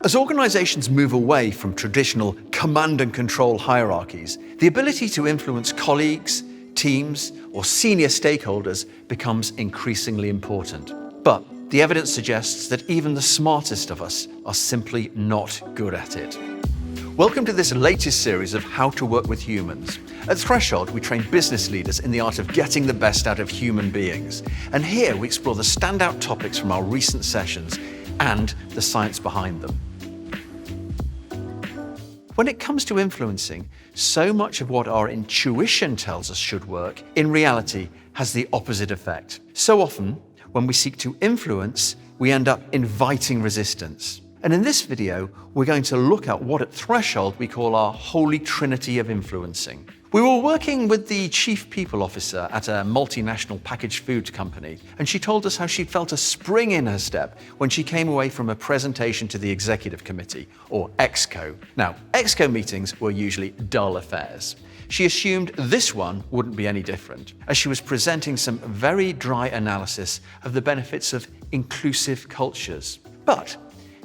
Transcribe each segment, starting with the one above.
As organizations move away from traditional command and control hierarchies, the ability to influence colleagues, teams, or senior stakeholders becomes increasingly important. But the evidence suggests that even the smartest of us are simply not good at it. Welcome to this latest series of How to Work with Humans. At Threshold, we train business leaders in the art of getting the best out of human beings. And here we explore the standout topics from our recent sessions and the science behind them. When it comes to influencing, so much of what our intuition tells us should work, in reality, has the opposite effect. So often, when we seek to influence, we end up inviting resistance. And in this video, we're going to look at what at Threshold we call our Holy Trinity of Influencing. We were working with the Chief People Officer at a multinational packaged food company, and she told us how she felt a spring in her step when she came away from a presentation to the Executive Committee, or EXCO. Now, EXCO meetings were usually dull affairs. She assumed this one wouldn't be any different, as she was presenting some very dry analysis of the benefits of inclusive cultures. But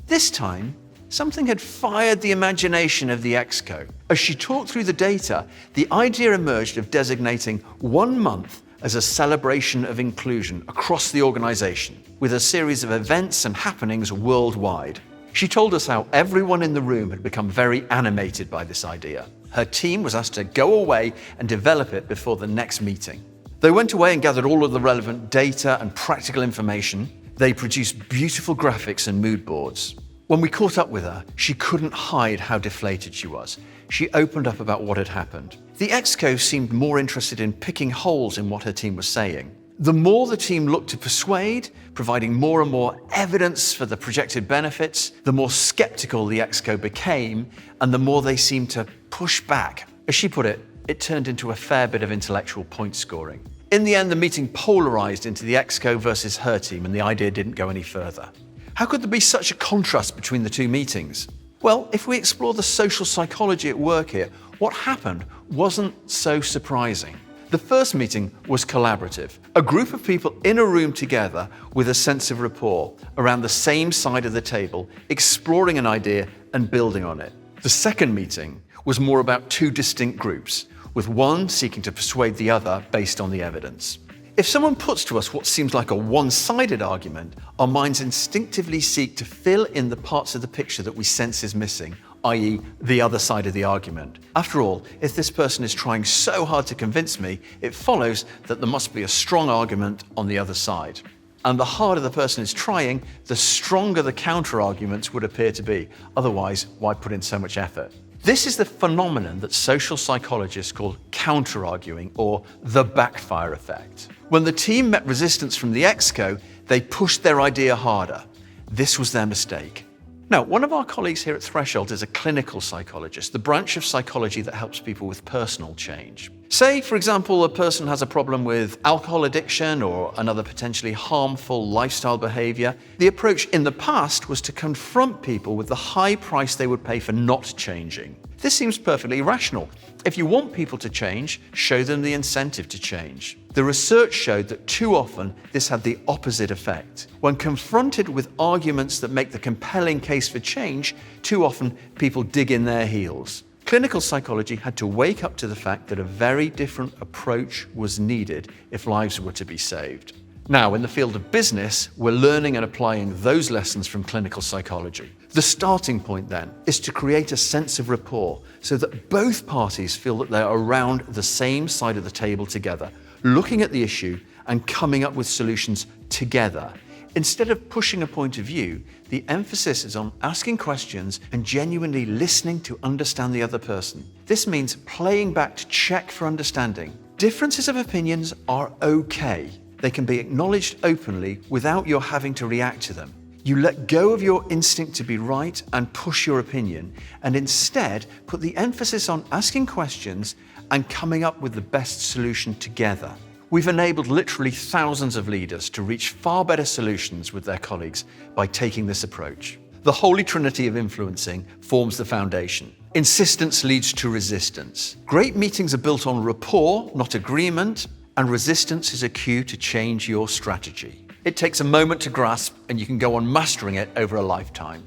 this time, something had fired the imagination of the EXCO. As she talked through the data, the idea emerged of designating 1 month as a celebration of inclusion across the organization, with a series of events and happenings worldwide. She told us how everyone in the room had become very animated by this idea. Her team was asked to go away and develop it before the next meeting. They went away and gathered all of the relevant data and practical information. They produced beautiful graphics and mood boards. When we caught up with her, she couldn't hide how deflated she was. She opened up about what had happened. The EXCO seemed more interested in picking holes in what her team was saying. The more the team looked to persuade, providing more and more evidence for the projected benefits, the more skeptical the EXCO became, and the more they seemed to push back. As she put it, it turned into a fair bit of intellectual point scoring. In the end, the meeting polarized into the EXCO versus her team, and the idea didn't go any further. How could there be such a contrast between the two meetings? Well, if we explore the social psychology at work here, what happened wasn't so surprising. The first meeting was collaborative, a group of people in a room together with a sense of rapport, around the same side of the table, exploring an idea and building on it. The second meeting was more about two distinct groups, with one seeking to persuade the other based on the evidence. If someone puts to us what seems like a one-sided argument, our minds instinctively seek to fill in the parts of the picture that we sense is missing, i.e. the other side of the argument. After all, if this person is trying so hard to convince me, it follows that there must be a strong argument on the other side. And the harder the person is trying, the stronger the counter-arguments would appear to be. Otherwise, why put in so much effort? This is the phenomenon that social psychologists call counter-arguing, or the backfire effect. When the team met resistance from the EXCO, they pushed their idea harder. This was their mistake. Now, one of our colleagues here at Threshold is a clinical psychologist, the branch of psychology that helps people with personal change. Say, for example, a person has a problem with alcohol addiction or another potentially harmful lifestyle behavior. The approach in the past was to confront people with the high price they would pay for not changing. This seems perfectly rational. If you want people to change, show them the incentive to change. The research showed that too often this had the opposite effect. When confronted with arguments that make the compelling case for change, too often people dig in their heels. Clinical psychology had to wake up to the fact that a very different approach was needed if lives were to be saved. Now, in the field of business, we're learning and applying those lessons from clinical psychology. The starting point, then, is to create a sense of rapport so that both parties feel that they're around the same side of the table together, looking at the issue and coming up with solutions together. Instead of pushing a point of view, the emphasis is on asking questions and genuinely listening to understand the other person. This means playing back to check for understanding. Differences of opinions are okay. They can be acknowledged openly without your having to react to them. You let go of your instinct to be right and push your opinion, and instead put the emphasis on asking questions and coming up with the best solution together. We've enabled literally thousands of leaders to reach far better solutions with their colleagues by taking this approach. The Holy Trinity of Influencing forms the foundation. Insistence leads to resistance. Great meetings are built on rapport, not agreement, and resistance is a cue to change your strategy. It takes a moment to grasp, and you can go on mastering it over a lifetime.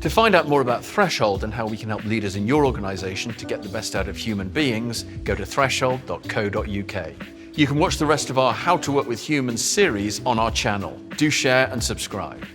To find out more about Threshold and how we can help leaders in your organization to get the best out of human beings, go to threshold.co.uk. You can watch the rest of our How to Work with Humans series on our channel. Do share and subscribe.